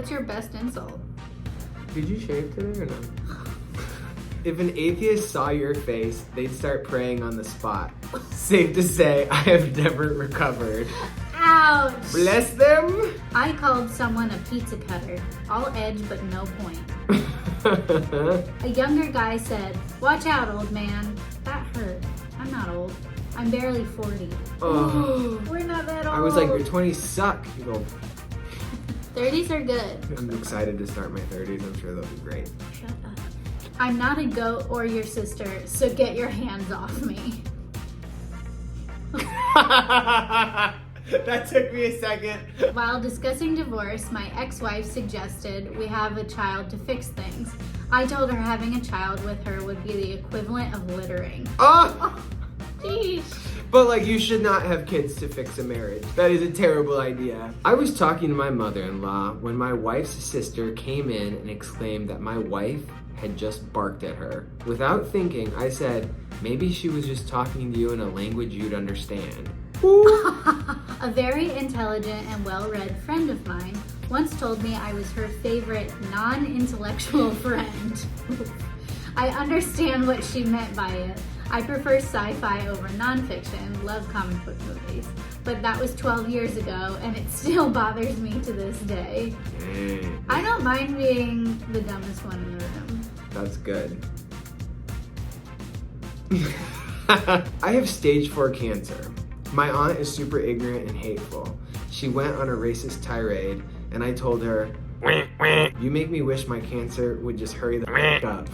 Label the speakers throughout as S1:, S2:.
S1: What's your best insult?
S2: Did you shave today or no? If an atheist saw your face, they'd start praying on the spot. Safe to say, I have never recovered.
S1: Ouch!
S2: Bless them!
S1: I called someone a pizza cutter. All edge but no point. A younger guy said, "Watch out, old man." That hurt. I'm not old. I'm barely 40.
S2: Oh.
S1: We're not that old.
S2: I was like, your 20s suck. You go,
S1: 30s are good.
S2: I'm excited to start my 30s. I'm sure they'll be great.
S1: Shut up. I'm not a goat or your sister, so get your hands off me.
S2: That took me a second.
S1: While discussing divorce, my ex-wife suggested we have a child to fix things. I told her having a child with her would be the equivalent of littering.
S2: Oh!
S1: Jeez.
S2: But like, you should not have kids to fix a marriage. That is a terrible idea. I was talking to my mother-in-law when my wife's sister came in and exclaimed that my wife had just barked at her. Without thinking, I said, maybe she was just talking to you in a language you'd understand.
S1: A very intelligent and well-read friend of mine once told me I was her favorite non-intellectual friend. I understand what she meant by it. I prefer sci-fi over nonfiction, love comic book movies. But that was 12 years ago, and it still bothers me to this day. I don't mind being the dumbest one in the room.
S2: That's good. I have stage 4 cancer. My aunt is super ignorant and hateful. She went on a racist tirade, and I told her, "You make me wish my cancer would just hurry the f*** up."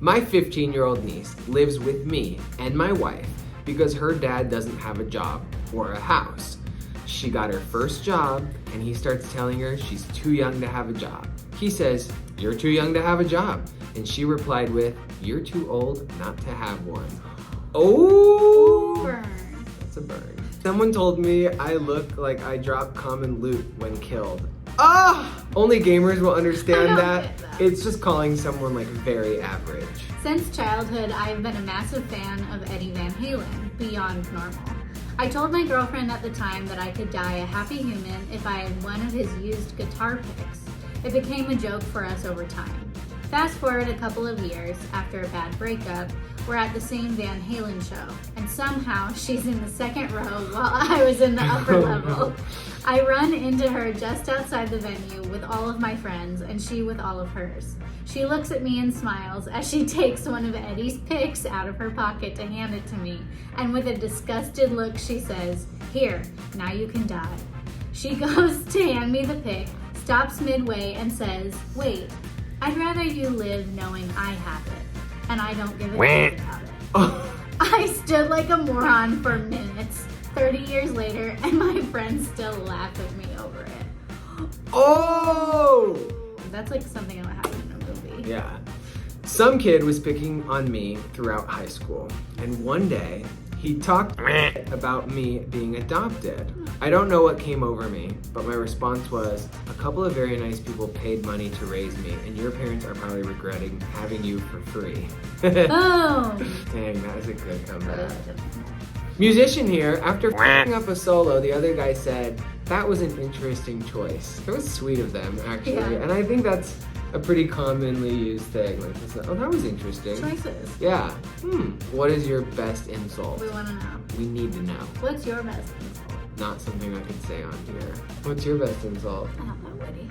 S2: My 15-year-old niece lives with me and my wife because her dad doesn't have a job or a house. She got her first job, and he starts telling her she's too young to have a job. He says, "You're too young to have a job." And she replied with, "You're too old not to have one." Oh!
S1: Burn.
S2: That's a burn. Someone told me I look like I drop common loot when killed. Ah! Only gamers will understand that. It's just calling someone like very average.
S1: Since childhood, I've been a massive fan of Eddie Van Halen, beyond normal. I told my girlfriend at the time that I could die a happy human if I had one of his used guitar picks. It became a joke for us over time. Fast forward a couple of years, after a bad breakup, we're at the same Van Halen show, and somehow she's in the second row while I was in the upper level. I run into her just outside the venue with all of my friends, and she with all of hers. She looks at me and smiles as she takes one of Eddie's picks out of her pocket to hand it to me, and with a disgusted look she says, "Here, now you can die." She goes to hand me the pick, stops midway and says, "Wait, I'd rather you live knowing I have it, and I don't give a shit about it." I stood like a moron for minutes, 30 years later, and my friends still laugh at me over it.
S2: Oh!
S1: That's like something that would happen in a movie.
S2: Yeah. Some kid was picking on me throughout high school, and one day he talked about me being adopted. I don't know what came over me, but my response was, "A couple of very nice people paid money to raise me, and your parents are probably regretting having you for free."
S1: Oh!
S2: Dang, that was a good comeback. Musician here, after f***ing up a solo, the other guy said, "That was an interesting choice." It was sweet of them, actually,
S1: Yeah.
S2: and I think that's a pretty commonly used thing. Like, oh, that was interesting.
S1: Choices.
S2: Yeah. What is your best insult?
S1: We want to know.
S2: We need to know.
S1: What's your best insult?
S2: Not something I could say on here. What's your best insult?
S1: I'm not that witty.